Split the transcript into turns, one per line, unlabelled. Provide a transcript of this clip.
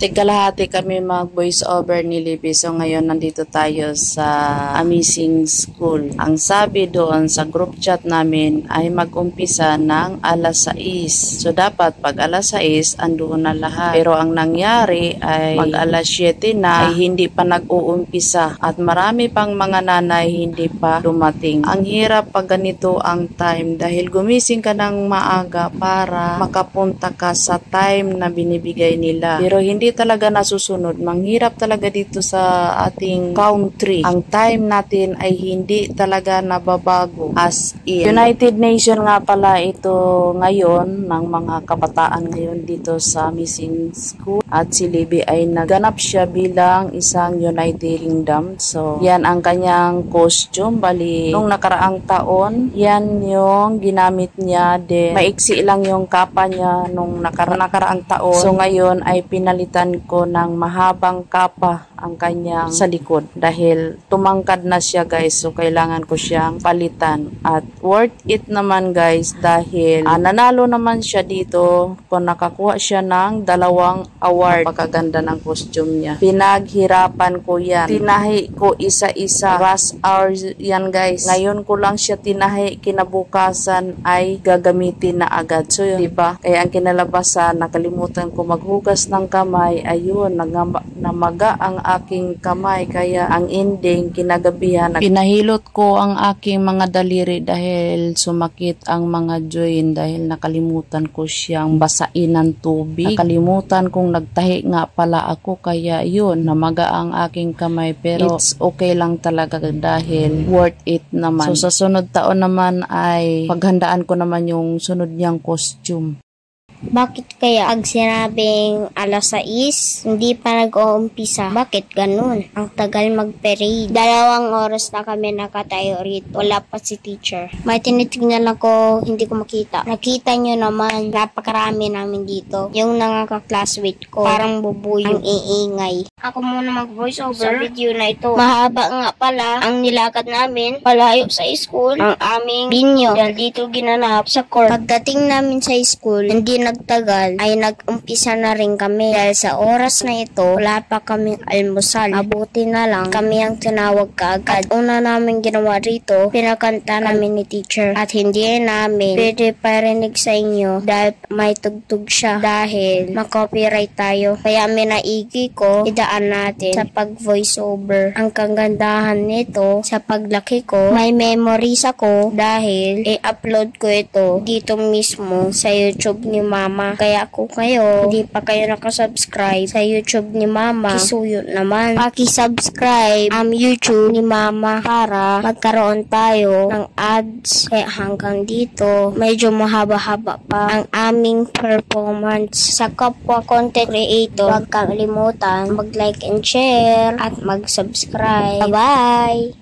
Tigkalahati kami mag voice over ni Libby. So ngayon nandito tayo sa Amazing School. Ang sabi doon sa group chat namin ay mag-umpisa ng alas 6. So dapat pag alas 6 andoon na lahat. Pero ang nangyari ay mag alas 7 na ay hindi pa nag-uumpisa. At marami pang mga nanay hindi pa dumating. Ang hirap pag ganito ang time dahil gumising ka ng maaga para makapunta ka sa time na binibigay nila. Pero hindi talaga nasusunod. Manghirap talaga dito sa ating country. Ang time natin ay hindi talaga nababago as in. United Nation nga pala ito ngayon ng mga kabataan ngayon dito sa Amazing School. At si Libby ay naganap siya bilang isang United Kingdom. So, yan ang kanyang costume. Bali, nung nakaraang taon, yan yung ginamit niya. De, maiksi lang yung kapa niya nung nakaraang taon. So, ngayon ay pinalitan ko ng mahabang kapa ang kanyang sa likod dahil tumangkad na siya guys, so kailangan ko siyang palitan at worth it naman guys dahil nanalo naman siya dito kung nakakuha siya ng 2 award. Pagkaganda ng costume niya, pinaghirapan ko yan, tinahi ko isa-isa, rush hours yan guys, ngayon ko lang siya tinahi, kinabukasan ay gagamitin na agad. So yun, diba? Kaya ang kinalabasan, nakalimutan ko maghugas ng kamay, ayun, namaga ang aking kamay, kaya ang ending kinagabihan pinahilot ko ang aking mga daliri dahil sumakit ang mga joint dahil nakalimutan ko siyang basain ng tubig. Nakalimutan kong nagtahi nga pala ako, kaya yun, namaga ang aking kamay, pero it's okay lang talaga dahil worth it naman. So sa sunod taon naman ay paghandaan ko naman yung sunod niyang costume.
Bakit kaya pag sinabing alas 6, hindi pa nag-uumpisa? Bakit ganun? Ang tagal mag-parade. 2 oras na kami nakatayo rito. Wala pa si teacher. May tinitignan ako, hindi ko makita. Nakita nyo naman, napakarami namin dito. Yung nakaka-classmate ko, parang bubuy ang iingay. Ako muna mag-voice over sa video na ito. Mahaba nga pala ang nilakad namin palayo sa school. Ang aming binyo dahil dito ginanap sa court. Pagdating namin sa school, hindi nagtagal ay nag-umpisa na rin kami dahil sa oras na ito wala pa kaming almusal. Abuti na lang kami ang tinawag kaagad. At una namin ginawa rito, pinakanta namin ni teacher at hindi namin pwede parinig sa inyo dahil may tugtog siya dahil makopyright tayo. Kaya minaigi ko idaan natin sa pag-voice over. Ang kagandahan nito sa paglaki ko, may memories ako dahil i-upload ko ito dito mismo sa YouTube ni Mama. Kaya kung kayo, hindi pa kayo nakasubscribe sa YouTube ni Mama, kisuyot naman. Paki-subscribe ang YouTube ni Mama para magkaroon tayo ng ads. Kaya hanggang dito, medyo mahaba-haba pa ang aming performance. Sa kapwa content creator, huwag kang limutan mag-like and share at mag-subscribe. Bye-bye!